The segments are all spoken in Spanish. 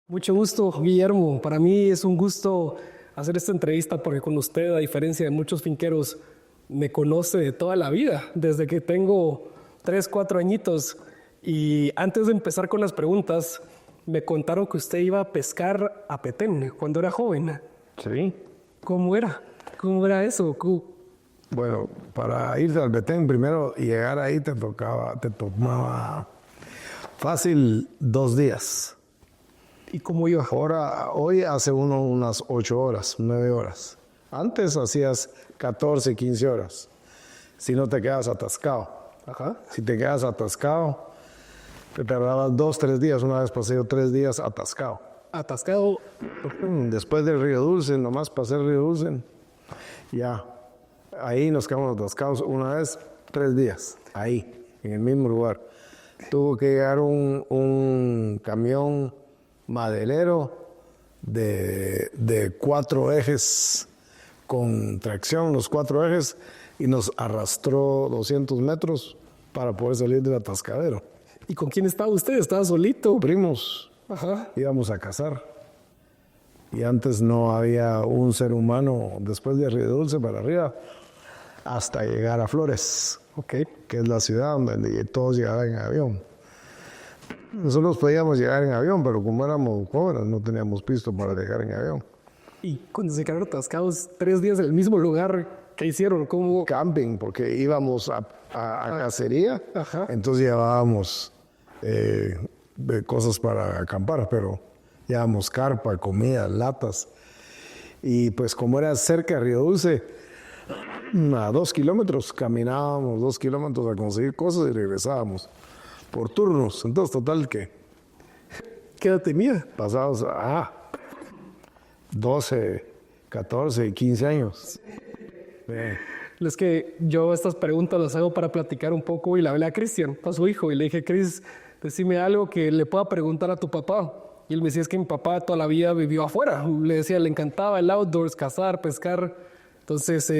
Mucho gusto, Guillermo. Para mí es un gusto hacer esta entrevista porque con usted, a diferencia de muchos finqueros, me conoce de toda la vida, desde que tengo 3, 4 añitos. Y antes de empezar con las preguntas, me contaron que usted iba a pescar a Petén cuando era joven. Sí. ¿Cómo era? ¿Cómo era eso? Bueno, para irte al Petén primero y llegar ahí te tomaba fácil 2 días. ¿Y cómo iba? Hoy hace uno unas 8 horas, 9 horas. Antes hacías 14, 15 horas. Si no te quedas atascado. Ajá. Si te quedas atascado, te tardabas 2, 3 días. Una vez pasé yo 3 días atascado. Atascado. Después del Río Dulce, nomás pasé el Río Dulce, ya. Ahí nos quedamos atascados una vez, 3 días. Ahí, en el mismo lugar. Tuvo que llegar un camión maderero de 4 ejes con tracción, los 4 ejes, y nos arrastró 200 metros para poder salir del atascadero. ¿Y con quién estaba usted? ¿Estaba solito? Primos, Ajá. íbamos a cazar. Y antes no había un ser humano después de Río Dulce para arriba hasta llegar a Flores, Ok. que es la ciudad donde todos llegaban en avión. Nosotros podíamos llegar en avión, pero como éramos jóvenes no teníamos pisto para llegar en avión. Y cuando se quedaron atascados 3 días en el mismo lugar, ¿qué hicieron? ¿Cómo? Camping, porque íbamos a cacería, Ajá. entonces llevábamos cosas para acampar, pero llevábamos carpa, comida, latas. Y pues como era cerca de Río Dulce, a 2 kilómetros, caminábamos 2 kilómetros a conseguir cosas y regresábamos por turnos. Entonces, total que ¿Qué edad tenía? pasados 12, 14, 15 años. Es que yo estas preguntas las hago para platicar un poco y le hablé a Cristian, a su hijo, y le dije, Cris, decime algo que le pueda preguntar a tu papá. Y él me decía, es que mi papá toda la vida vivió afuera. Le decía, le encantaba el outdoors, cazar, pescar. Entonces,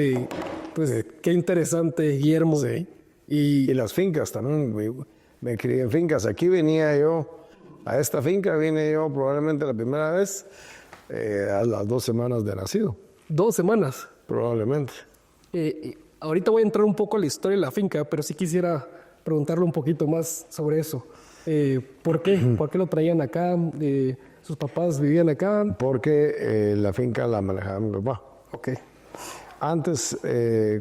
pues qué interesante, Guillermo. Sí. Y Y las fincas también. Me crié en fincas. Aquí venía yo, a esta finca vine yo probablemente la primera vez a las 2 semanas de nacido. 2 semanas. Probablemente. Ahorita voy a entrar un poco a la historia de la finca, pero sí quisiera preguntarle un poquito más sobre eso. ¿Por qué? ¿Por qué lo traían acá? ¿Sus papás vivían acá? Porque la finca la manejaba mi papá. Ok. Antes,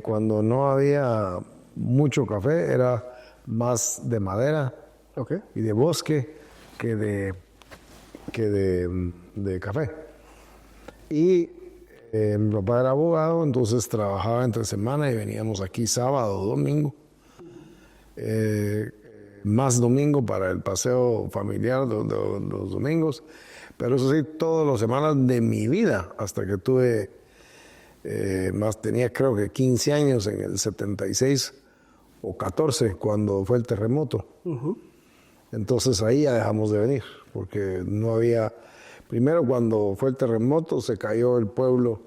cuando no había mucho café, era más de madera Ok. y de bosque que de café. Y mi papá era abogado, entonces trabajaba entre semana y veníamos aquí sábado, domingo. Más domingo para el paseo familiar de los domingos. Pero eso sí, todas las semanas de mi vida, hasta que tuve, tenía creo que 15 años en el 76 o 14, cuando fue el terremoto. Entonces ahí ya dejamos de venir, porque no había... Primero, cuando fue el terremoto, se cayó el pueblo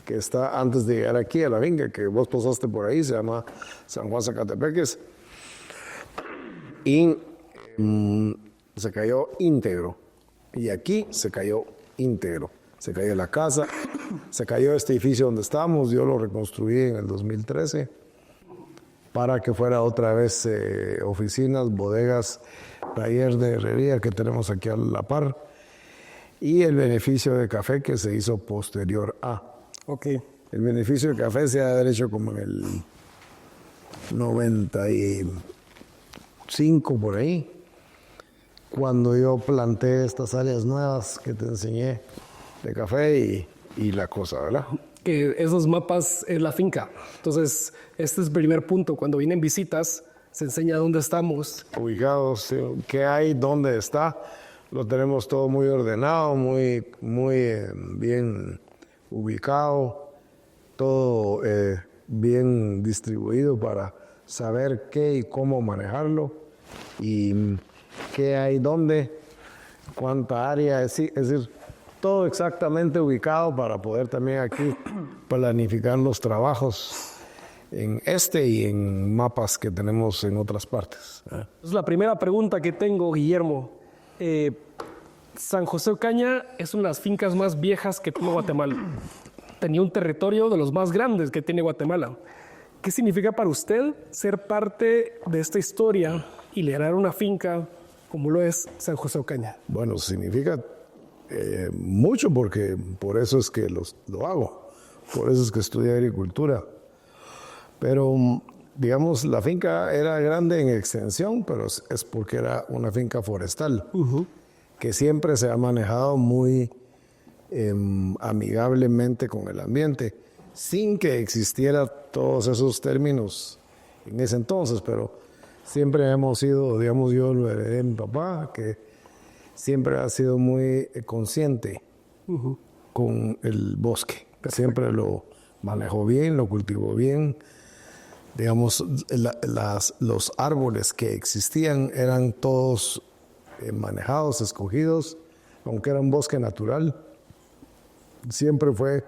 que está antes de llegar aquí a la finca, que vos pasaste por ahí, se llama San Juan Zacatepeques, y se cayó íntegro. Y aquí se cayó íntegro. Se cayó la casa, se cayó este edificio donde estábamos, yo lo reconstruí en el 2013 para que fuera otra vez oficinas, bodegas, taller de herrería que tenemos aquí a la par, y el beneficio de café que se hizo posterior a. Ok. El beneficio de café se ha de haber hecho como en el 95 por ahí, cuando yo planté estas áreas nuevas que te enseñé de café y la cosa, ¿verdad? Que esos mapas es la finca. Entonces, este es el primer punto. Cuando vienen visitas, se enseña dónde estamos. Ubicados, qué hay, dónde está. Lo tenemos todo muy ordenado, muy bien ubicado, todo bien distribuido para saber qué y cómo manejarlo y qué hay dónde, cuánta área, es decir, todo exactamente ubicado para poder también aquí planificar los trabajos en este y en mapas que tenemos en otras partes. Entonces, la primera pregunta que tengo, Guillermo, San José Ocaña es una de las fincas más viejas que tiene Guatemala. Tenía un territorio de los más grandes que tiene Guatemala. ¿Qué significa para usted ser parte de esta historia y liderar una finca como lo es San José Ocaña? Bueno, significa mucho porque por eso es que lo hago. Por eso es que estudié agricultura. Pero, digamos, la finca era grande en extensión, pero es porque era una finca forestal, que siempre se ha manejado muy amigablemente con el ambiente, sin que existiera todos esos términos en ese entonces, pero siempre hemos sido, digamos, yo lo heredé de mi papá, que siempre ha sido muy consciente con el bosque. Siempre lo manejó bien, lo cultivó bien. Digamos, los árboles que existían eran todos manejados, escogidos, aunque era un bosque natural. Siempre fue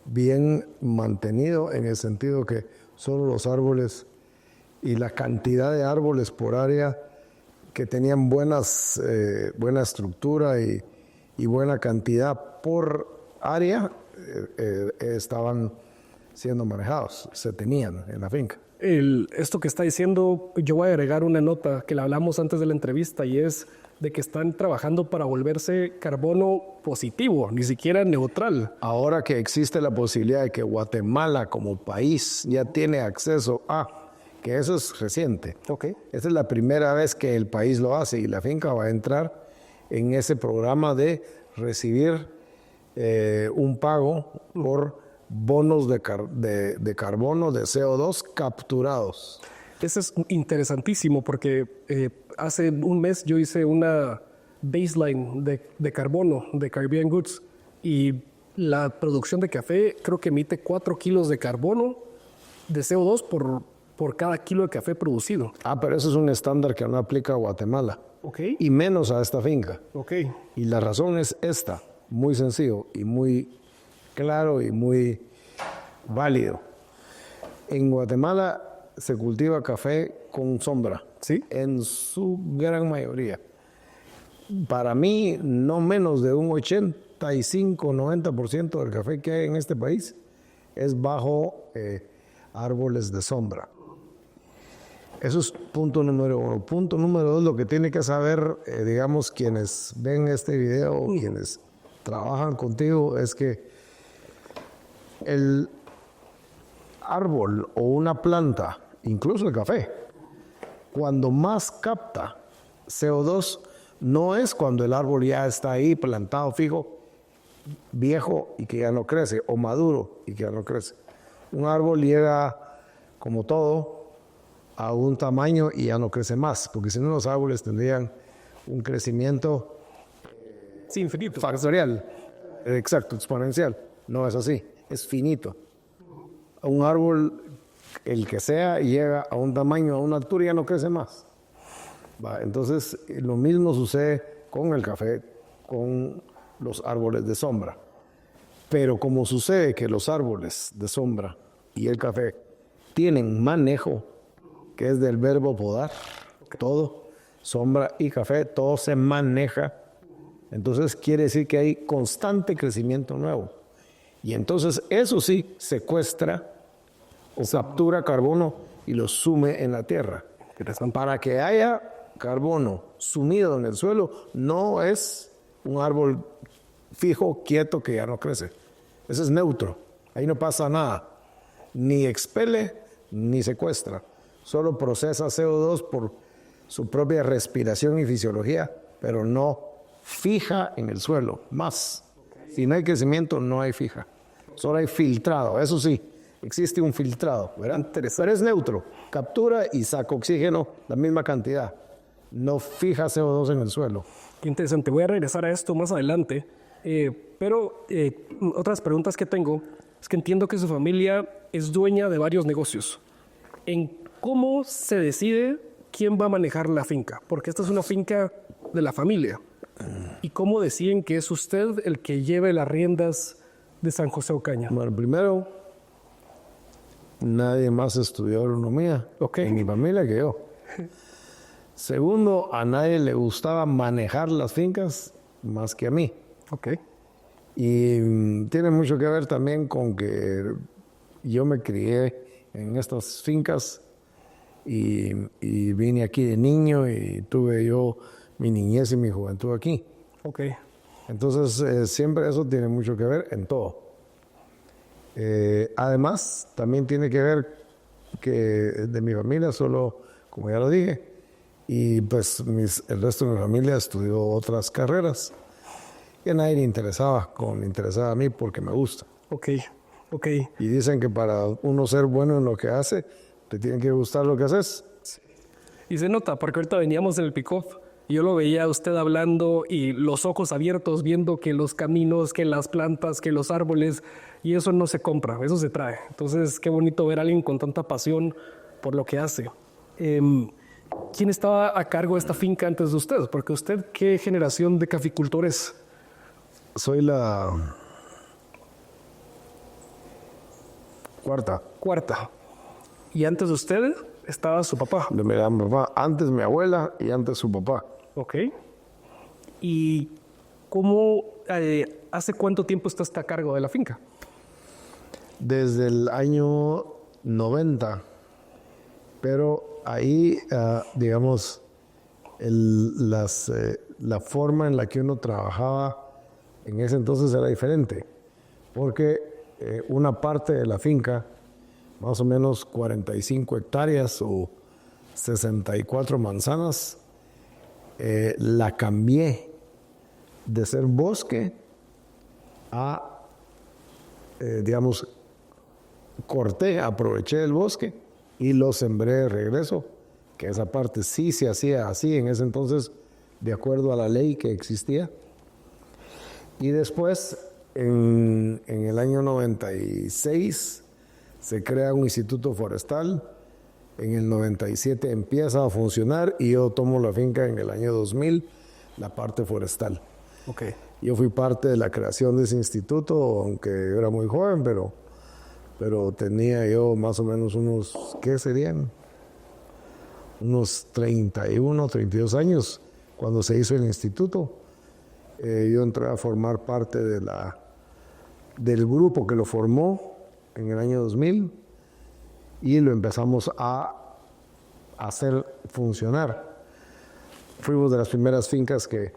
bien mantenido en el sentido que solo los árboles y la cantidad de árboles por área que tenían buena estructura y buena cantidad por área estaban siendo manejados, se tenían en la finca. Esto que está diciendo, yo voy a agregar una nota que le hablamos antes de la entrevista y es de que están trabajando para volverse carbono positivo, ni siquiera neutral. Ahora que existe la posibilidad de que Guatemala como país ya tiene acceso que eso es reciente. Esta es la primera vez que el país lo hace y la finca va a entrar en ese programa de recibir un pago por bonos de carbono, de CO2 capturados. Eso es interesantísimo porque hace un mes yo hice una baseline de carbono de Caribbean Goods y la producción de café creo que emite 4 kilos de carbono de CO2 por cada kilo de café producido. Pero eso es un estándar que no aplica a Guatemala. Y menos a esta finca. Y la razón es esta, muy sencillo y muy claro y muy válido. En Guatemala se cultiva café con sombra, ¿sí? En su gran mayoría. Para mí, no menos de un 85-90% del café que hay en este país es bajo árboles de sombra. Eso es punto número 1. Punto número 2, lo que tiene que saber, digamos, quienes ven este video, quienes trabajan contigo, es que el árbol o una planta, incluso el café, cuando más capta CO2 no es cuando el árbol ya está ahí plantado fijo, viejo y que ya no crece, o maduro y que ya no crece. Un árbol llega, como todo, a un tamaño y ya no crece más, porque si no los árboles tendrían un crecimiento infinito, factorial, exacto, exponencial. No es así, es finito. Un árbol, el que sea, llega a un tamaño, a una altura y ya no crece más. Entonces, lo mismo sucede con el café, con los árboles de sombra. Pero como sucede que los árboles de sombra y el café tienen manejo, que es del verbo podar, todo, sombra y café, todo se maneja. Entonces quiere decir que hay constante crecimiento nuevo. Y entonces eso sí secuestra o captura carbono y lo sume en la tierra. Para que haya carbono sumido en el suelo, no es un árbol fijo, quieto, que ya no crece. Ese es neutro. Ahí no pasa nada. Ni expele, ni secuestra. Solo procesa CO2 por su propia respiración y fisiología, pero no fija en el suelo más. Si no hay crecimiento, no hay fija. Solo hay filtrado. Eso sí, existe un filtrado, ¿verdad? Pero es neutro. Captura y saca oxígeno, la misma cantidad. No fija CO2 en el suelo. Qué interesante. Voy a regresar a esto más adelante. Pero otras preguntas que tengo es que entiendo que su familia es dueña de varios negocios. ¿En cómo se decide quién va a manejar la finca? Porque esta es una finca de la familia. ¿Y cómo deciden que es usted el que lleve las riendas de San José Ocaña? Bueno, primero, nadie más estudió agronomía en mi familia que yo. Segundo, a nadie le gustaba manejar las fincas más que a mí. Ok. Y tiene mucho que ver también con que yo me crié en estas fincas y vine aquí de niño y tuve yo mi niñez y mi juventud aquí. Ok. Entonces, siempre eso tiene mucho que ver en todo. Además, también tiene que ver que de mi familia solo, como ya lo dije, y pues el resto de mi familia estudió otras carreras que a nadie le interesaba, como me interesaba a mí porque me gusta. Ok. Ok. Y dicen que para uno ser bueno en lo que hace, te tiene que gustar lo que haces. Y se nota, porque ahorita veníamos en el pick-off y yo lo veía a usted hablando y los ojos abiertos, viendo que los caminos, que las plantas, que los árboles, y eso no se compra, eso se trae. Entonces, qué bonito ver a alguien con tanta pasión por lo que hace. ¿Quién estaba a cargo de esta finca antes de usted? Porque usted, ¿qué generación de caficultores? Soy la cuarta. Cuarta. Y antes de usted estaba su papá. De mi papá, antes mi abuela y antes su papá. Ok. ¿Y cómo, hace cuánto tiempo usted está a cargo de la finca? Desde el año 90, pero ahí, digamos, la forma en la que uno trabajaba en ese entonces era diferente, porque una parte de la finca, más o menos 45 hectáreas o 64 manzanas, la cambié de ser bosque a, digamos, aproveché el bosque y lo sembré de regreso, que esa parte sí se hacía así en ese entonces, de acuerdo a la ley que existía. Y después, en el año 96, se crea un instituto forestal. En el 97 empieza a funcionar y yo tomo la finca en el año 2000, la parte forestal. Okay. Yo fui parte de la creación de ese instituto, aunque era muy joven, pero tenía yo más o menos unos, ¿qué serían? Unos 31, 32 años cuando se hizo el instituto. Yo entré a formar parte del grupo que lo formó en el año 2000 y lo empezamos a hacer funcionar. Fuimos de las primeras fincas que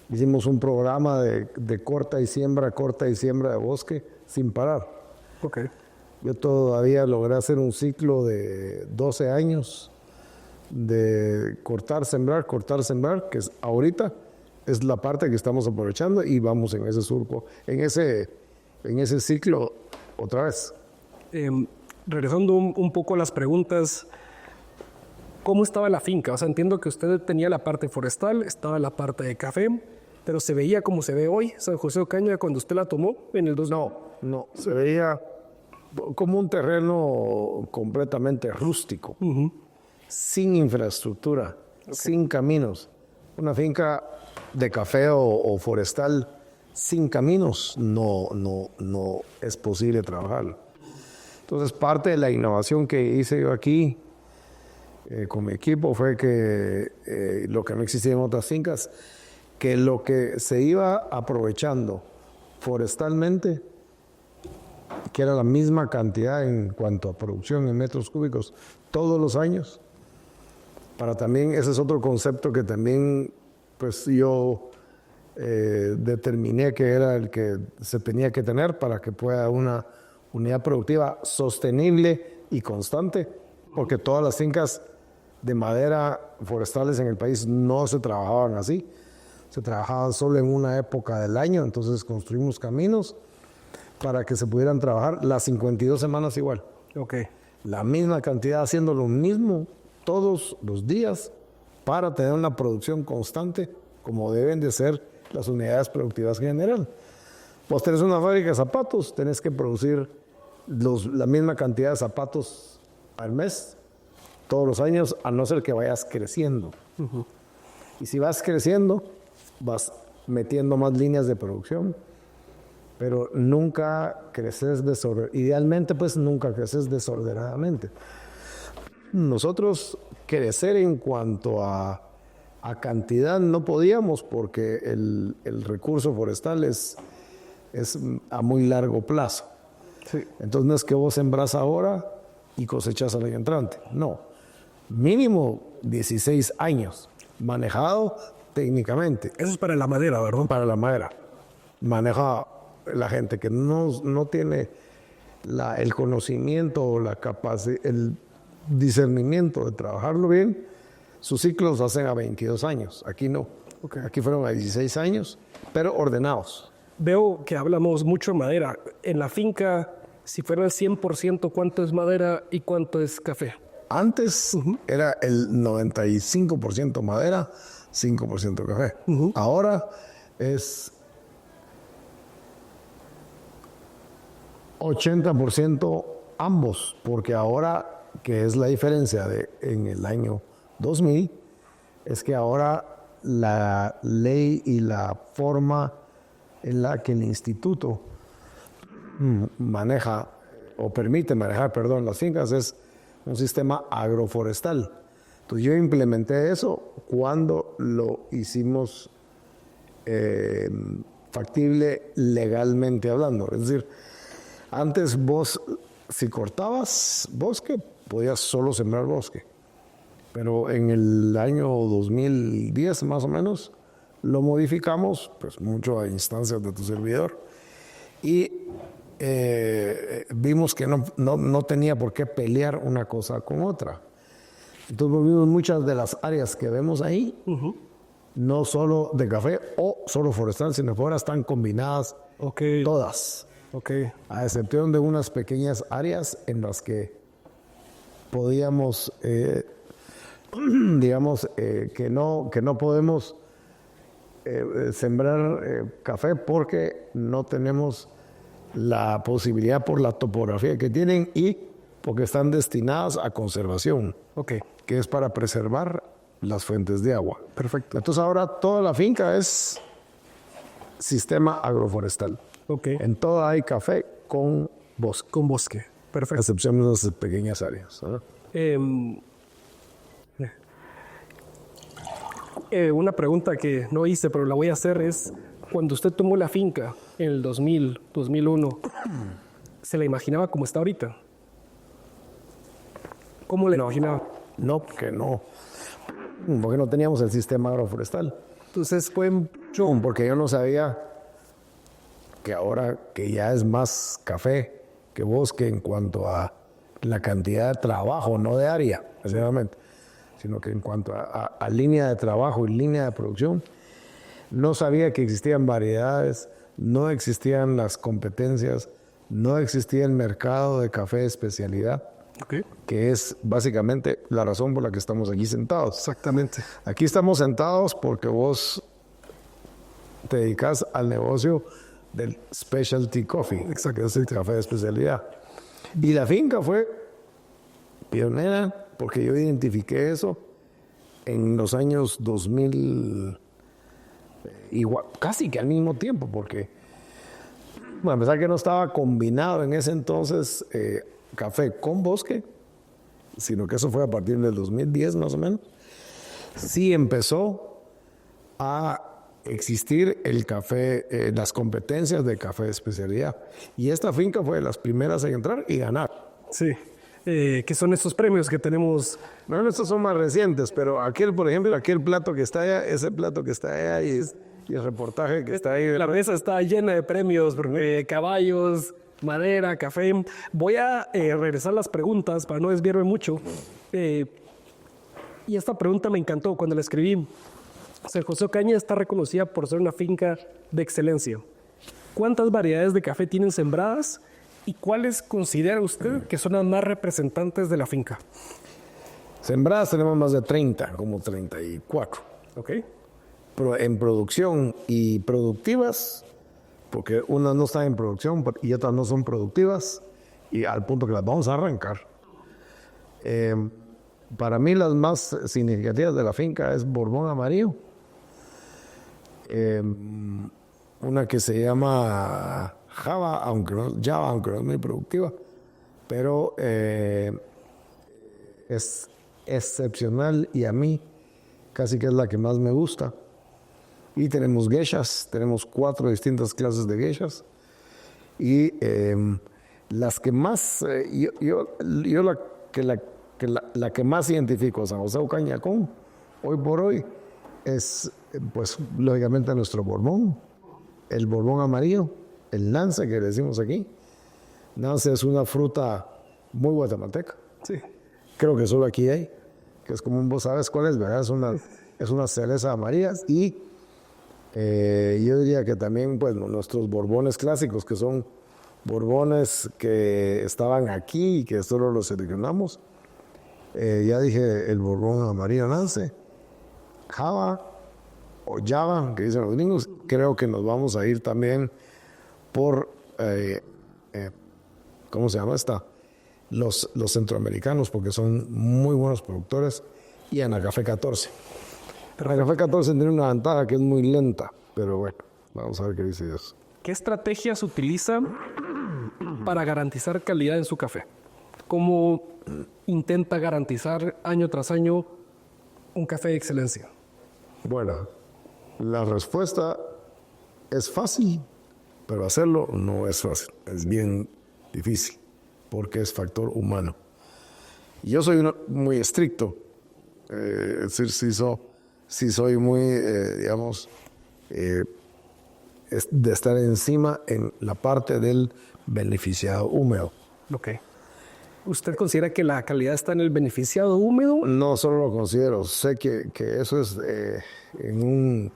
hicimos un programa de corta y siembra de bosque sin parar. Okay. Yo todavía logré hacer un ciclo de 12 años de cortar, sembrar, que ahorita es la parte que estamos aprovechando y vamos en ese surco, en ese ciclo otra vez. Regresando un poco a las preguntas, ¿cómo estaba la finca? O sea, entiendo que usted tenía la parte forestal, estaba la parte de café, pero ¿se veía como se ve hoy San José de Ocaña cuando usted la tomó en el 2000? No, se veía como un terreno completamente rústico, sin infraestructura, sin caminos. Una finca de café o forestal sin caminos no es posible trabajar. Entonces, parte de la innovación que hice yo aquí con mi equipo fue que lo que no existía en otras fincas, que lo que se iba aprovechando forestalmente, que era la misma cantidad en cuanto a producción en metros cúbicos todos los años. Para también, ese es otro concepto que también pues yo determiné que era el que se tenía que tener para que pueda una unidad productiva sostenible y constante, porque todas las fincas de madera forestales en el país no se trabajaban así, se trabajaban solo en una época del año, entonces construimos caminos para que se pudieran trabajar las 52 semanas igual. Okay. La misma cantidad, haciendo lo mismo todos los días para tener una producción constante como deben de ser las unidades productivas en general. Vos tenés una fábrica de zapatos, tenés que producir la misma cantidad de zapatos al mes, todos los años, a no ser que vayas creciendo. Y si vas creciendo, vas metiendo más líneas de producción, pero nunca creces idealmente, pues nunca creces desordenadamente. Nosotros crecer en cuanto a A cantidad no podíamos porque el recurso forestal es a muy largo plazo. Sí. Entonces no es que vos sembrás ahora y cosechas al año entrante. No, mínimo 16 años, manejado técnicamente. Eso es para la madera, ¿verdad? Para la madera. Maneja la gente que no tiene el conocimiento o la capacidad, el discernimiento de trabajarlo bien, sus ciclos hacen a 22 años. Aquí no. Okay. Aquí fueron a 16 años, pero ordenados. Veo que hablamos mucho de madera. En la finca, si fuera el 100%, ¿cuánto es madera y cuánto es café? Antes era el 95% madera, 5% café. Ahora es 80% ambos, porque ahora, que es la diferencia en el año 2000, es que ahora la ley y la forma en la que el instituto maneja o permite manejar, perdón, las fincas es un sistema agroforestal. Entonces yo implementé eso cuando lo hicimos factible legalmente hablando. Es decir, antes vos, si cortabas bosque, podías solo sembrar bosque. Pero en el año 2010 más o menos lo modificamos, pues mucho a instancias de tu servidor, y vimos que no tenía por qué pelear una cosa con otra. Entonces volvimos muchas de las áreas que vemos ahí, no solo de café o solo forestal, sino que ahora están combinadas todas. A excepción de unas pequeñas áreas en las que podíamos, digamos, que no podemos sembrar café porque no tenemos la posibilidad por la topografía que tienen y porque están destinadas a conservación, que es para preservar las fuentes de agua. Perfecto. Entonces ahora toda la finca es sistema agroforestal. En toda hay café con bosque. Con bosque. Perfecto. A excepción de las pequeñas áreas. Una pregunta que no hice, pero la voy a hacer es, cuando usted tomó la finca en el 2000, 2001, ¿se la imaginaba como está ahorita? ¿Cómo le imaginaba? No, porque no teníamos el sistema agroforestal. Entonces fue porque yo no sabía que ahora que ya es más café que bosque en cuanto a la cantidad de trabajo, no de área, necesariamente, sino que en cuanto a línea de trabajo y línea de producción, no sabía que existían variedades, no existían las competencias, no existía el mercado de café de especialidad, que es básicamente la razón por la que estamos aquí sentados. Exactamente. Aquí estamos sentados porque vos te dedicas al negocio del specialty coffee, que es el café de especialidad. Y la finca fue pionera porque yo identifiqué eso en los años 2000, igual, casi que al mismo tiempo, porque a pesar que no estaba combinado en ese entonces café con bosque, sino que eso fue a partir del 2010 más o menos, sí empezó a existir el café, las competencias de café de especialidad. Y esta finca fue de las primeras en entrar y ganar. Sí. ¿Qué son estos premios que tenemos? No, estos son más recientes, pero aquel, por ejemplo, aquel plato que está allá, ese plato que está allá y el reportaje que está ahí. La mesa está llena de premios, caballos, madera, café. Voy a regresar las preguntas para no desviarme mucho. Y esta pregunta me encantó cuando la escribí. San José Ocaña está reconocida por ser una finca de excelencia. ¿Cuántas variedades de café tienen sembradas y cuáles considera usted que son las más representantes de la finca? Sembradas tenemos más de 30, como 34. Pero en producción y productivas, porque unas no están en producción y otras no son productivas, y al punto que las vamos a arrancar. Para mí las más significativas de la finca es Borbón Amarillo, una que se llama Java, aunque no es muy productiva, pero es excepcional y a mí casi que es la que más me gusta. Y tenemos geishas, tenemos 4 distintas clases de geishas. Y las que más, yo la que más identifico a San José Ocañacón, hoy por hoy, es pues lógicamente nuestro Borbón, el Borbón amarillo, el Nance que le decimos aquí. Nance es una fruta muy guatemalteca. Sí. Creo que solo aquí hay, que es como, vos sabes cuál es, ¿verdad? Es una cereza amarilla. Y yo diría que también pues nuestros Borbones clásicos, que son Borbones que estaban aquí y que solo los seleccionamos. Ya dije el Borbón amarillo Nance, Java o Java, que dicen los gringos. Creo que nos vamos a ir también por, ¿cómo se llama esta? Los centroamericanos, porque son muy buenos productores, y Anacafé 14. Anacafé 14 tiene una ventaja que es muy lenta, pero bueno, vamos a ver qué dice Dios. ¿Qué estrategias utiliza para garantizar calidad en su café? ¿Cómo intenta garantizar año tras año un café de excelencia? Bueno, la respuesta es fácil, pero hacerlo no es fácil, es bien difícil, porque es factor humano. Yo soy muy estricto, es decir, sí soy muy, digamos, de estar encima en la parte del beneficiado húmedo. Ok. ¿Usted considera que la calidad está en el beneficiado húmedo? No solo lo considero, sé que eso es en un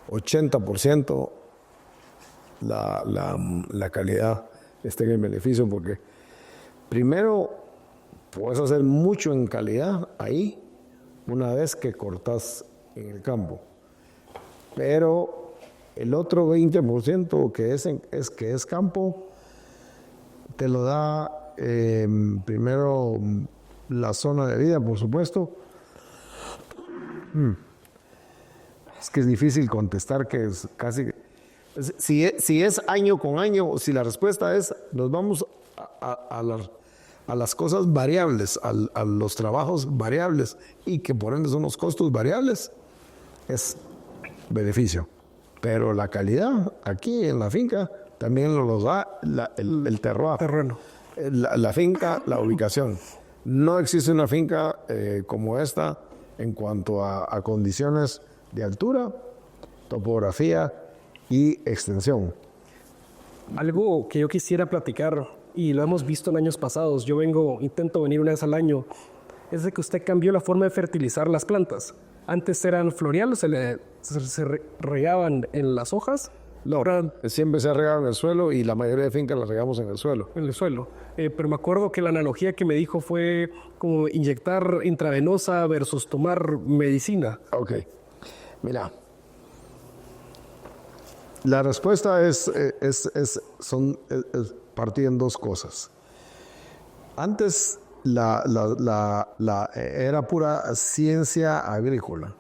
80% la calidad está en el beneficio, porque primero puedes hacer mucho en calidad ahí una vez que cortas en el campo, pero el otro 20% que es campo te lo da primero la zona de vida, por supuesto. Es que es difícil contestar, que es casi... Si es año con año, si la respuesta es, nos vamos a las cosas variables, a los trabajos variables, y que por ende son los costos variables, es beneficio. Pero la calidad aquí en la finca también nos da el terreno. La finca, la ubicación. No existe una finca como esta en cuanto a condiciones de altura, topografía y extensión. Algo que yo quisiera platicar, y lo hemos visto en años pasados, intento venir una vez al año, es de que usted cambió la forma de fertilizar las plantas. Antes eran floreales, se regaban en las hojas. No, siempre se ha regado en el suelo, y la mayoría de fincas las regamos en el suelo. En el suelo. Pero me acuerdo que la analogía que me dijo fue como inyectar intravenosa versus tomar medicina. Ok. Mira, la respuesta es partida en dos cosas. Antes era pura ciencia agrícola,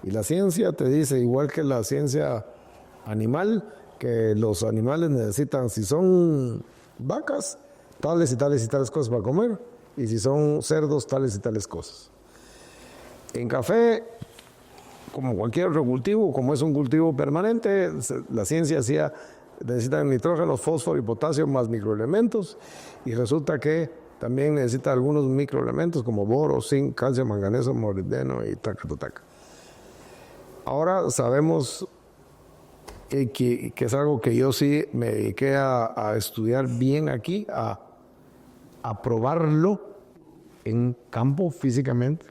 y la ciencia te dice, igual que la ciencia animal, que los animales necesitan, si son vacas, tales y tales y tales cosas para comer, y si son cerdos, tales y tales cosas. En café, como cualquier otro cultivo, como es un cultivo permanente, la ciencia decía, necesitan nitrógeno, fósforo y potasio más microelementos, y resulta que también necesita algunos microelementos como boro, zinc, calcio, manganeso, molibdeno y taca. Ahora sabemos que es algo que yo sí me dediqué a estudiar bien aquí, a probarlo en campo físicamente.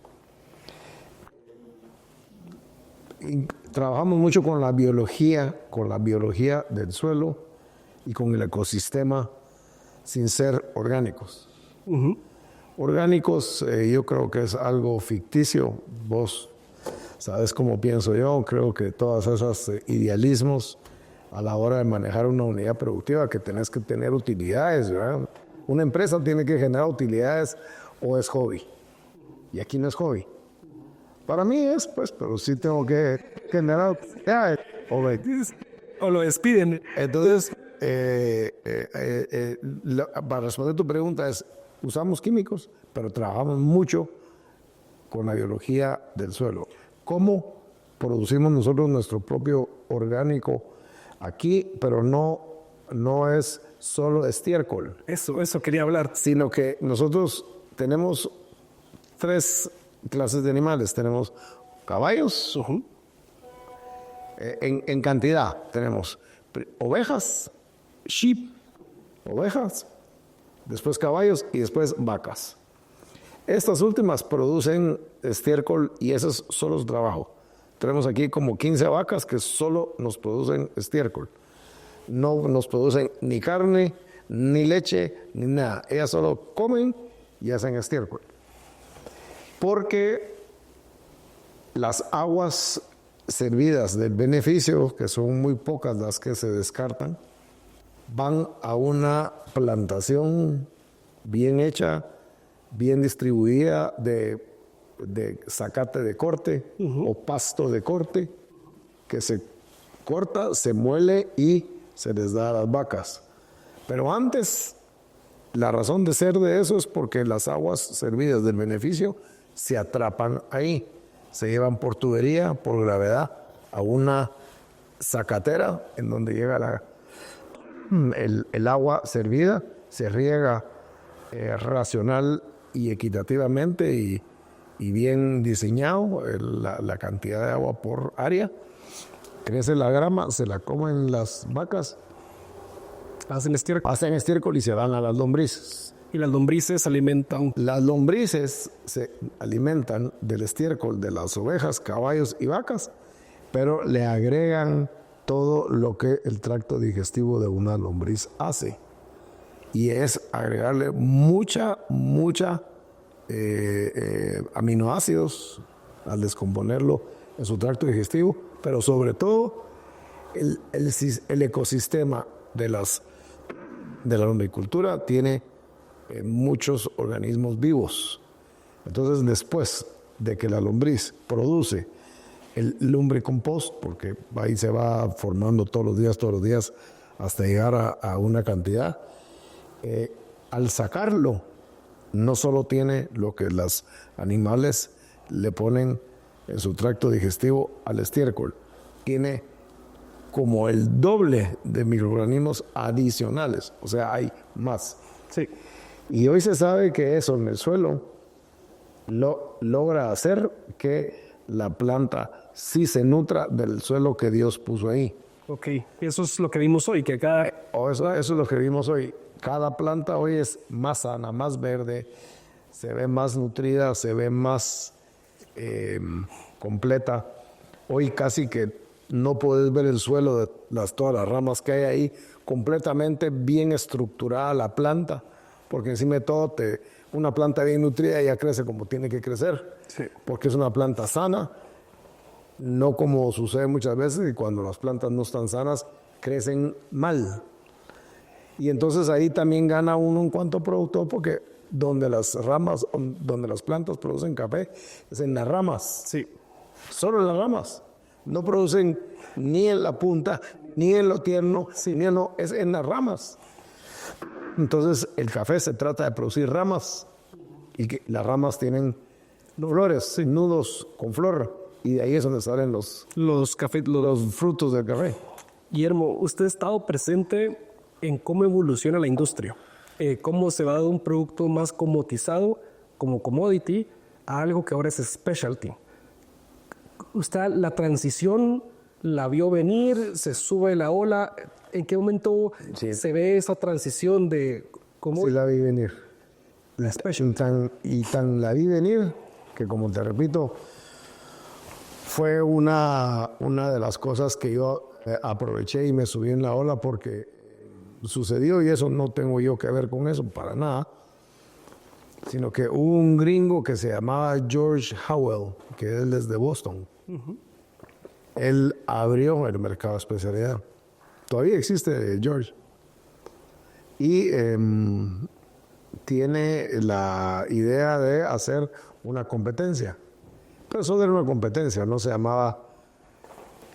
Y trabajamos mucho con la biología del suelo y con el ecosistema sin ser orgánicos. Uh-huh. Orgánicos, yo creo que es algo ficticio. Vos sabes cómo pienso yo. Creo que todos esos idealismos a la hora de manejar una unidad productiva, que tenés que tener utilidades, ¿verdad? Una empresa tiene que generar utilidades, o es hobby. Y aquí no es hobby. Para mí es, pues, pero sí tengo que generar utilidades. O lo despiden. Entonces, para responder tu pregunta es, usamos químicos, pero trabajamos mucho con la biología del suelo. cómo producimos nosotros nuestro propio orgánico aquí, pero no es solo estiércol, Eso quería hablar. sino que nosotros tenemos 3 clases de animales. Tenemos caballos, en cantidad. Tenemos ovejas, sheep, ovejas, después caballos y después vacas. Estas últimas producen estiércol y eso es solo su trabajo. Tenemos aquí como 15 vacas que solo nos producen estiércol. No nos producen ni carne, ni leche, ni nada. Ellas solo comen y hacen estiércol. Porque las aguas servidas del beneficio, que son muy pocas las que se descartan, van a una plantación bien hecha, bien distribuida de zacate de corte o pasto de corte, que se corta, se muele y se les da a las vacas. Pero antes, la razón de ser de eso es porque las aguas servidas del beneficio se atrapan ahí, se llevan por tubería, por gravedad, a una zacatera en donde llega el agua servida, se riega racional y equitativamente y bien diseñado, la cantidad de agua por área. Crece la grama, se la comen las vacas, Hacen estiércol. hacen estiércol y se van a las lombrices. Y las lombrices alimentan. Las lombrices se alimentan del estiércol de las ovejas, caballos y vacas, pero le agregan todo lo que el tracto digestivo de una lombriz hace. Y es agregarle mucha aminoácidos al descomponerlo en su tracto digestivo, pero sobre todo el ecosistema de la lombricultura tiene muchos organismos vivos. Entonces, después de que la lombriz produce el lumbricompost, porque ahí se va formando todos los días, hasta llegar a una cantidad, al sacarlo, no solo tiene lo que los animales le ponen en su tracto digestivo al estiércol, tiene como el doble de microorganismos adicionales, o sea, hay más. Sí. Y hoy se sabe que eso en el suelo logra hacer que la planta sí se nutra del suelo que Dios puso ahí. Ok, eso es lo que vimos hoy, que cada... Eso es lo que vimos hoy. Cada planta hoy es más sana, más verde, se ve más nutrida, se ve más completa. Hoy casi que no puedes ver el suelo de todas las ramas que hay ahí, completamente bien estructurada la planta, porque encima de todo una planta bien nutrida ya crece como tiene que crecer, Sí. porque es una planta sana, no como sucede muchas veces y cuando las plantas no están sanas crecen mal. Y entonces ahí también gana uno en cuanto a producto, porque donde las plantas producen café es en las ramas. Sí. Solo en las ramas. No producen ni en la punta, ni en lo tierno, es en las ramas. Entonces el café se trata de producir ramas y que las ramas tienen flores, nudos con flor, y de ahí es donde salen los frutos del café. Guillermo, usted ha estado presente en cómo evoluciona la industria, cómo se va de un producto más comoditizado, como commodity, a algo que ahora es specialty. ¿Usted la transición la vio venir? ¿Se sube la ola? ¿En qué momento se ve esa transición de cómo? Sí, la vi venir. Tan la vi venir que, como te repito, fue una de las cosas que yo aproveché y me subí en la ola porque sucedió, y eso no tengo yo que ver con eso para nada, sino que hubo un gringo que se llamaba George Howell, que él es de Boston. Él abrió el mercado de especialidad. Todavía existe George. Y tiene la idea de hacer una competencia. Pero eso era una competencia, no se llamaba...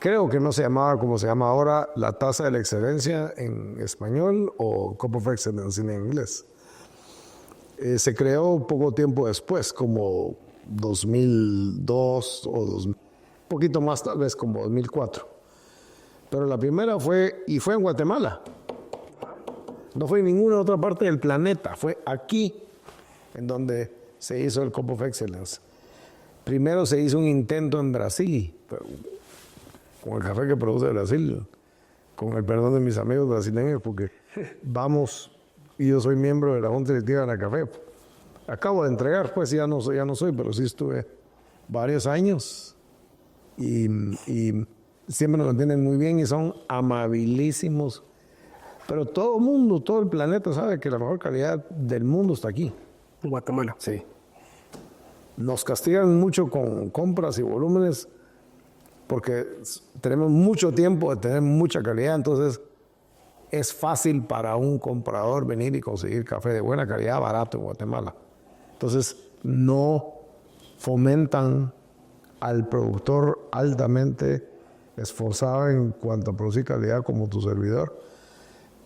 Creo que no se llamaba como se llama ahora la tasa de la excelencia en español o Cup of Excellence en inglés. Se creó poco tiempo después, como 2002 o 2000. poquito más, tal vez como 2004. Pero la primera fue en Guatemala. No fue en ninguna otra parte del planeta, fue aquí en donde se hizo el Cup of Excellence. Primero se hizo un intento en Brasil, con el café que produce Brasil, con el perdón de mis amigos brasileños, porque vamos, y yo soy miembro de la Junta Directiva de la Café. Acabo de entregar, pues ya no soy, pero sí estuve varios años y siempre nos mantienen muy bien y son amabilísimos. Pero todo el mundo, todo el planeta sabe que la mejor calidad del mundo está aquí. En Guatemala. Sí. Nos castigan mucho con compras y volúmenes porque tenemos mucho tiempo de tener mucha calidad, entonces es fácil para un comprador venir y conseguir café de buena calidad, barato en Guatemala. Entonces no fomentan al productor altamente esforzado en cuanto a producir calidad como tu servidor,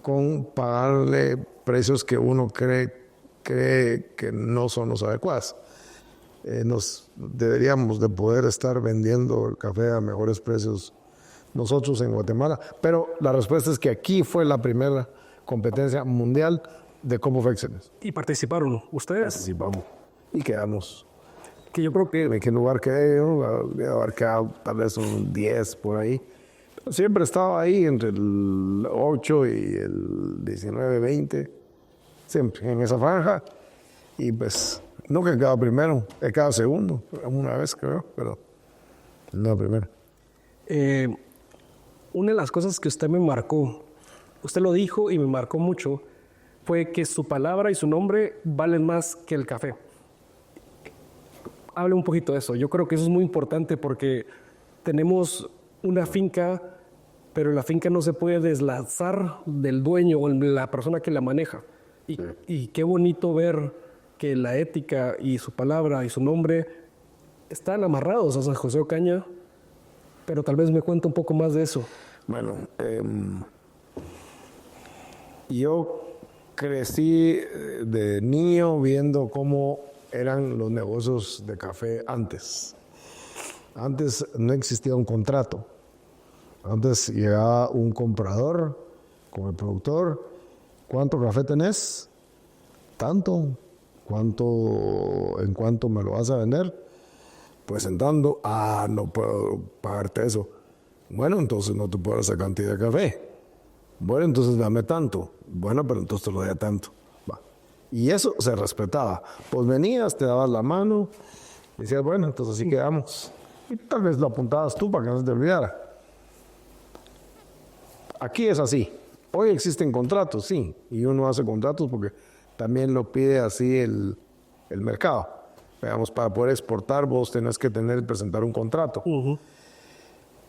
con pagarle precios que uno cree que no son los adecuados. Nos deberíamos de poder estar vendiendo el café a mejores precios nosotros en Guatemala, pero la respuesta es que aquí fue la primera competencia mundial de Cup of Excellence. ¿Y participaron ustedes? Participamos y quedamos. Que yo creo que ¿En qué lugar quedé yo? Había abarcado tal vez un 10 por ahí. Pero siempre estaba ahí entre el 8 y el 19, 20. Siempre en esa franja. Y pues nunca he quedado primero, he quedado segundo. Una vez creo, pero no primero. una de las cosas que usted me marcó, usted lo dijo y me marcó mucho, fue que su palabra y su nombre valen más que el café. Hable un poquito de eso. Yo creo que eso es muy importante porque tenemos una finca, pero la finca no se puede deslazar del dueño o la persona que la maneja. Y qué bonito ver que la ética y su palabra y su nombre están amarrados a San José Ocaña, pero tal vez me cuente un poco más de eso. Bueno, yo crecí de niño viendo cómo eran los negocios de café antes. Antes no existía un contrato. Antes llegaba un comprador con el productor. ¿Cuánto café tenés? Tanto. ¿En cuánto me lo vas a vender? Pues en tanto. No puedo pagarte eso. Bueno, entonces no te puedo dar esa cantidad de café. Bueno, entonces dame tanto. Bueno, pero entonces te lo doy a tanto. Va. Y eso se respetaba. Pues venías, te dabas la mano, decías, bueno, entonces así quedamos. Y tal vez lo apuntabas tú para que no se te olvidara. Aquí es así. Hoy existen contratos, sí. Y uno hace contratos porque también lo pide así el mercado. Digamos, para poder exportar vos tenés que presentar un contrato.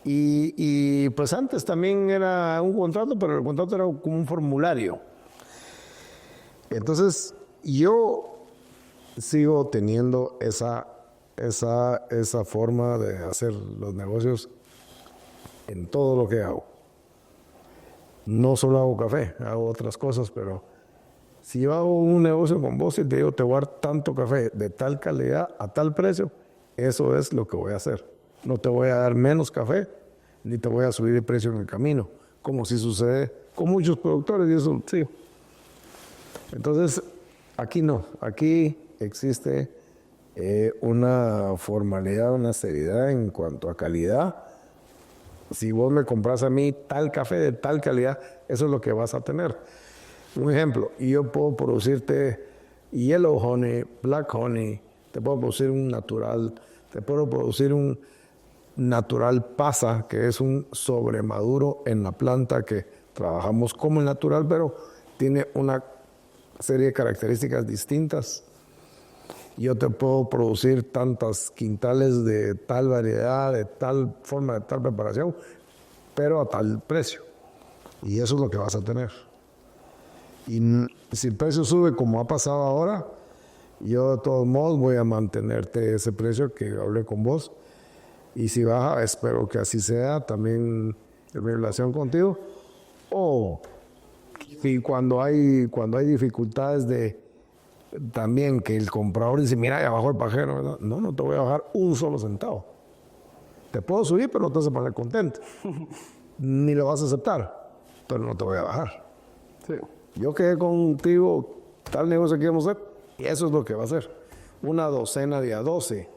Y pues antes también era un contrato, pero el contrato era como un formulario. Entonces, yo sigo teniendo esa forma de hacer los negocios en todo lo que hago. No solo hago café, hago otras cosas, pero si yo hago un negocio con vos y te digo, te voy a dar tanto café de tal calidad a tal precio, eso es lo que voy a hacer. No te voy a dar menos café, ni te voy a subir el precio en el camino, como si sucede con muchos productores, y eso sí. Entonces, aquí no, aquí existe una formalidad, una seriedad en cuanto a calidad. Si vos me compras a mí tal café de tal calidad, eso es lo que vas a tener. Un ejemplo, yo puedo producirte yellow honey, black honey, te puedo producir un natural, te puedo producir un natural pasa, que es un sobremaduro en la planta que trabajamos como el natural, pero tiene una serie de características distintas. Yo te puedo producir tantas quintales de tal variedad, de tal forma, de tal preparación, pero a tal precio. Y eso es lo que vas a tener. Y si el precio sube como ha pasado ahora, yo de todos modos voy a mantenerte ese precio que hablé con vos. Y si baja, espero que así sea también en relación contigo. O si cuando hay dificultades de también que el comprador dice, mira, ya bajó el pajero, ¿verdad? No te voy a bajar un solo centavo. te puedo subir, pero no te vas a poner contento. Ni lo vas a aceptar, pero no te voy a bajar. Sí. Yo quedé contigo, tal negocio que vamos a hacer, y eso es lo que va a hacer. Una docena de a 12,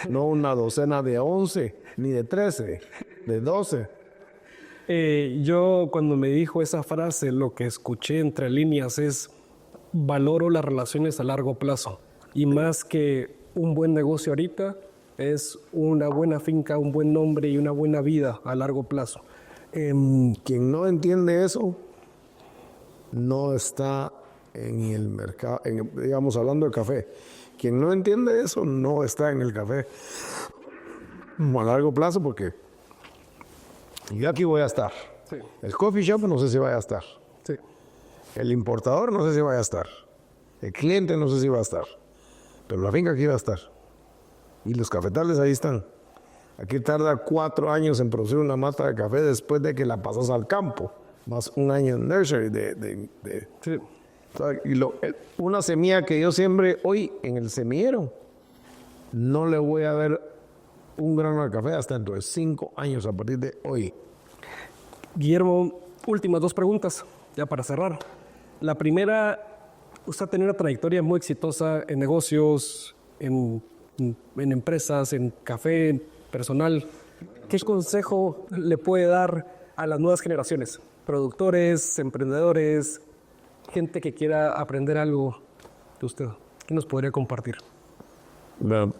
no una docena de a 11, ni de 13, de 12. Yo cuando me dijo esa frase, lo que escuché entre líneas es, valoro las relaciones a largo plazo. Y más que un buen negocio ahorita, es una buena finca, un buen nombre y una buena vida a largo plazo. Quien no entiende eso, no está en el mercado, digamos, hablando de café. Quien no entiende eso, no está en el café a largo plazo, porque yo aquí voy a estar. Sí. El coffee shop no sé si vaya a estar. Sí. El importador no sé si vaya a estar. El cliente no sé si va a estar. Pero la finca aquí va a estar. Y los cafetales ahí están. Aquí tarda 4 años en producir una mata de café después de que la pasas al campo. Más un año en nursery Sí. o sea, y una semilla que yo siembre hoy en el semillero, no le voy a ver un grano de café hasta dentro de 5 años a partir de hoy. Guillermo, últimas 2 preguntas, ya para cerrar. La primera, usted ha tenido una trayectoria muy exitosa en negocios, en empresas, en café, personal. ¿Qué consejo le puede dar a las nuevas generaciones? Productores, emprendedores, gente que quiera aprender algo de usted. ¿Qué nos podría compartir? Bueno,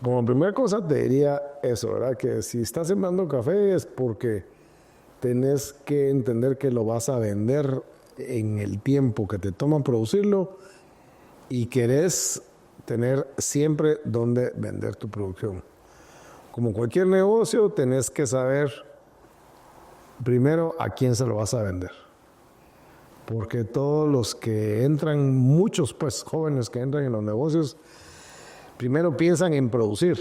como primera cosa te diría eso, ¿verdad? Que si estás sembrando café es porque tenés que entender que lo vas a vender en el tiempo que te toma producirlo y querés tener siempre dónde vender tu producción. Como cualquier negocio, tenés que saber primero a quién se lo vas a vender. Porque todos los que entran, muchos pues jóvenes que entran en los negocios, primero piensan en producir.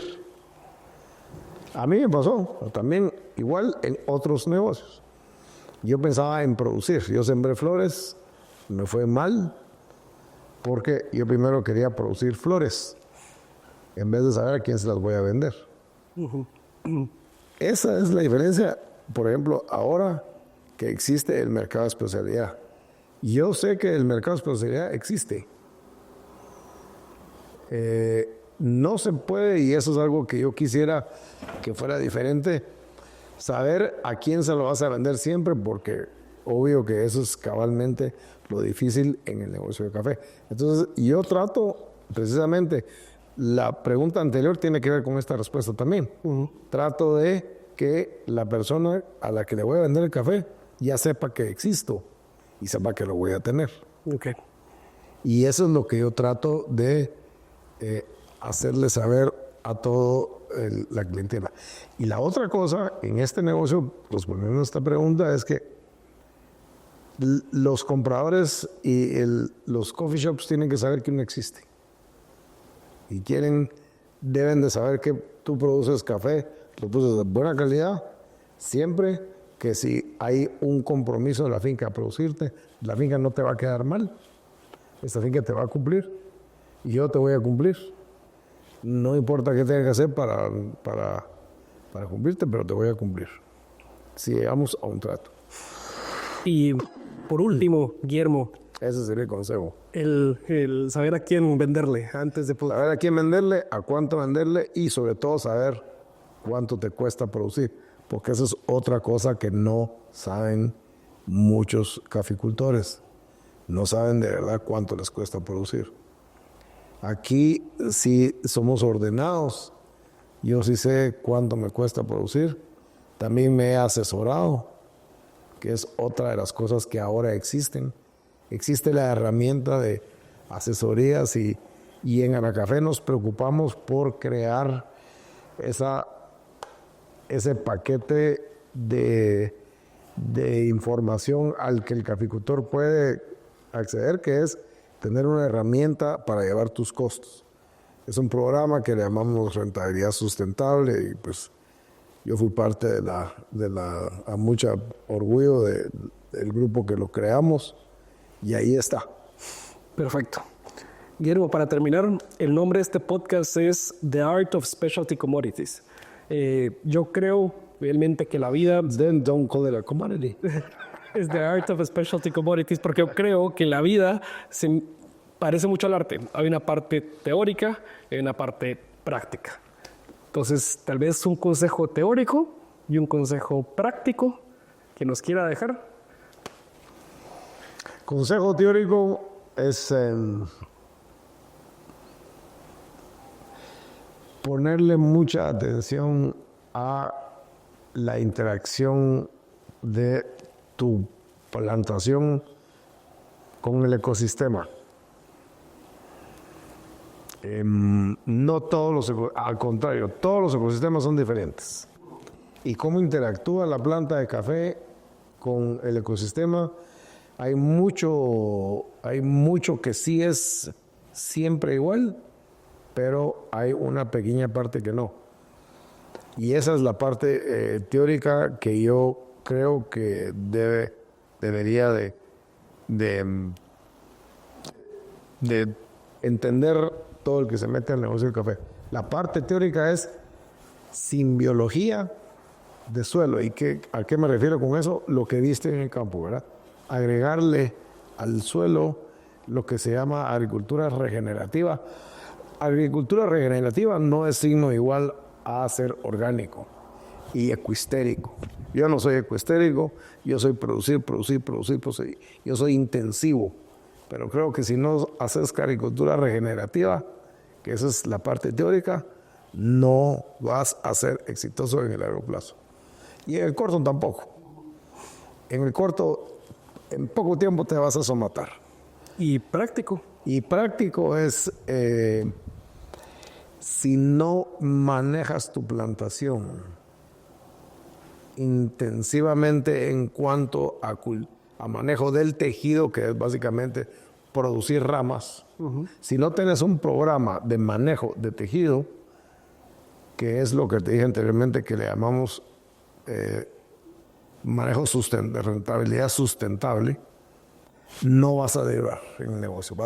A mí me pasó, también igual en otros negocios. Yo pensaba en producir. Yo sembré flores, me fue mal, porque yo primero quería producir flores, en vez de saber a quién se las voy a vender. Esa es la diferencia, por ejemplo, ahora que existe el mercado de especialidad. Yo sé que el mercado de especialidad existe. No se puede, y eso es algo que yo quisiera que fuera diferente, saber a quién se lo vas a vender siempre, porque obvio que eso es cabalmente lo difícil en el negocio de café. Entonces, yo trato, precisamente, la pregunta anterior tiene que ver con esta respuesta también. Trato de que la persona a la que le voy a vender el café ya sepa que existo y sepa que lo voy a tener. Okay. Y eso es lo que yo trato de hacerle saber a todo la clientela. Y la otra cosa en este negocio, respondiendo a esta pregunta, es que los compradores y los coffee shops tienen que saber que uno existe. Y deben de saber que tú produces café, lo produces de buena calidad, siempre que si hay un compromiso de la finca a producirte, la finca no te va a quedar mal. Esta finca te va a cumplir y yo te voy a cumplir. No importa qué tenga que hacer para cumplirte, pero te voy a cumplir. Si llegamos a un trato. Y por último, Guillermo, ese sería el consejo. El saber a quién venderle antes de poder. Saber a quién venderle, a cuánto venderle y sobre todo saber cuánto te cuesta producir. Porque esa es otra cosa que no saben muchos caficultores. No saben de verdad cuánto les cuesta producir. Aquí sí somos ordenados. Yo sí sé cuánto me cuesta producir. También me he asesorado, que es otra de las cosas que ahora existen. Existe la herramienta de asesorías y en Anacafé nos preocupamos por crear ese paquete de información al que el caficultor puede acceder, que es tener una herramienta para llevar tus costos. Es un programa que le llamamos rentabilidad sustentable y pues yo fui parte a mucho orgullo del grupo que lo creamos y ahí está. Perfecto. Guillermo, para terminar, el nombre de este podcast es The Art of Specialty Commodities. Yo creo realmente que la vida Then don't call it a commodity. es the art of specialty commodities, porque yo creo que la vida se parece mucho al arte. Hay una parte teórica y hay una parte práctica. Entonces, tal vez un consejo teórico y un consejo práctico que nos quiera dejar. Consejo teórico es ponerle mucha atención a la interacción de tu plantación con el ecosistema. No todos al contrario, todos los ecosistemas son diferentes. Y cómo interactúa la planta de café con el ecosistema, hay mucho que sí es siempre igual, pero hay una pequeña parte que no. Y esa es la parte teórica que yo creo que debería de entender todo el que se mete al negocio del café. La parte teórica es simbiología de suelo. ¿Y a qué me refiero con eso? Lo que viste en el campo, ¿verdad? Agregarle al suelo lo que se llama agricultura regenerativa. Agricultura regenerativa no es signo igual a ser orgánico y ecuistérico. Yo no soy ecuistérico, yo soy producir. Yo soy intensivo. Pero creo que si no haces agricultura regenerativa, que esa es la parte teórica, no vas a ser exitoso en el largo plazo. Y en el corto tampoco. En el corto, en poco tiempo te vas a somatar. Y práctico. Y práctico es, si no manejas tu plantación intensivamente en cuanto a manejo del tejido, que es básicamente producir ramas. Si no tienes un programa de manejo de tejido, que es lo que te dije anteriormente que le llamamos manejo de rentabilidad sustentable, no vas a derivar en el negocio.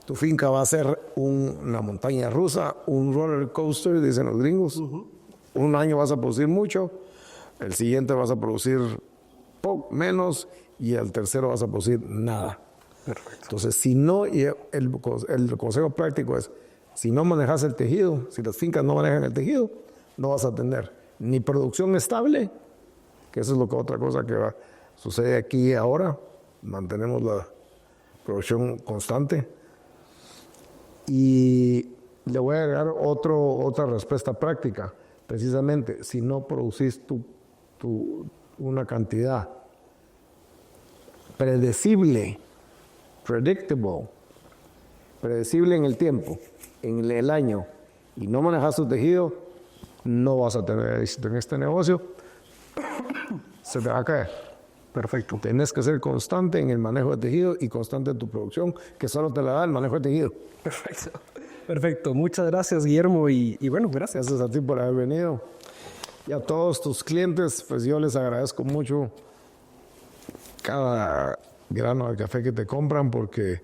Tu finca va a ser una montaña rusa, un roller coaster, dicen los gringos. Un año vas a producir mucho, el siguiente vas a producir menos y el tercero vas a producir nada. Perfecto. Entonces, si no, el consejo práctico es, si no manejas el tejido, si las fincas no manejan el tejido, no vas a tener ni producción estable, que eso es otra cosa que sucede aquí ahora, mantenemos la producción constante. Y le voy a agregar otra respuesta práctica. Precisamente, si no producís una cantidad predecible en el tiempo, en el año, y no manejas tu tejido, no vas a tener éxito en este negocio. Se te va a caer. Perfecto. Tienes que ser constante en el manejo de tejido y constante en tu producción, que solo te la da el manejo de tejido. Perfecto. Perfecto. Muchas gracias, Guillermo. Y bueno, gracias. Gracias a ti por haber venido. Y a todos tus clientes, pues yo les agradezco mucho cada grano de café que te compran porque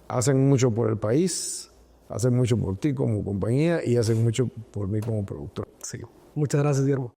hacen mucho por el país, hacen mucho por ti como compañía y hacen mucho por mí como productor. Sí. Muchas gracias, Guillermo.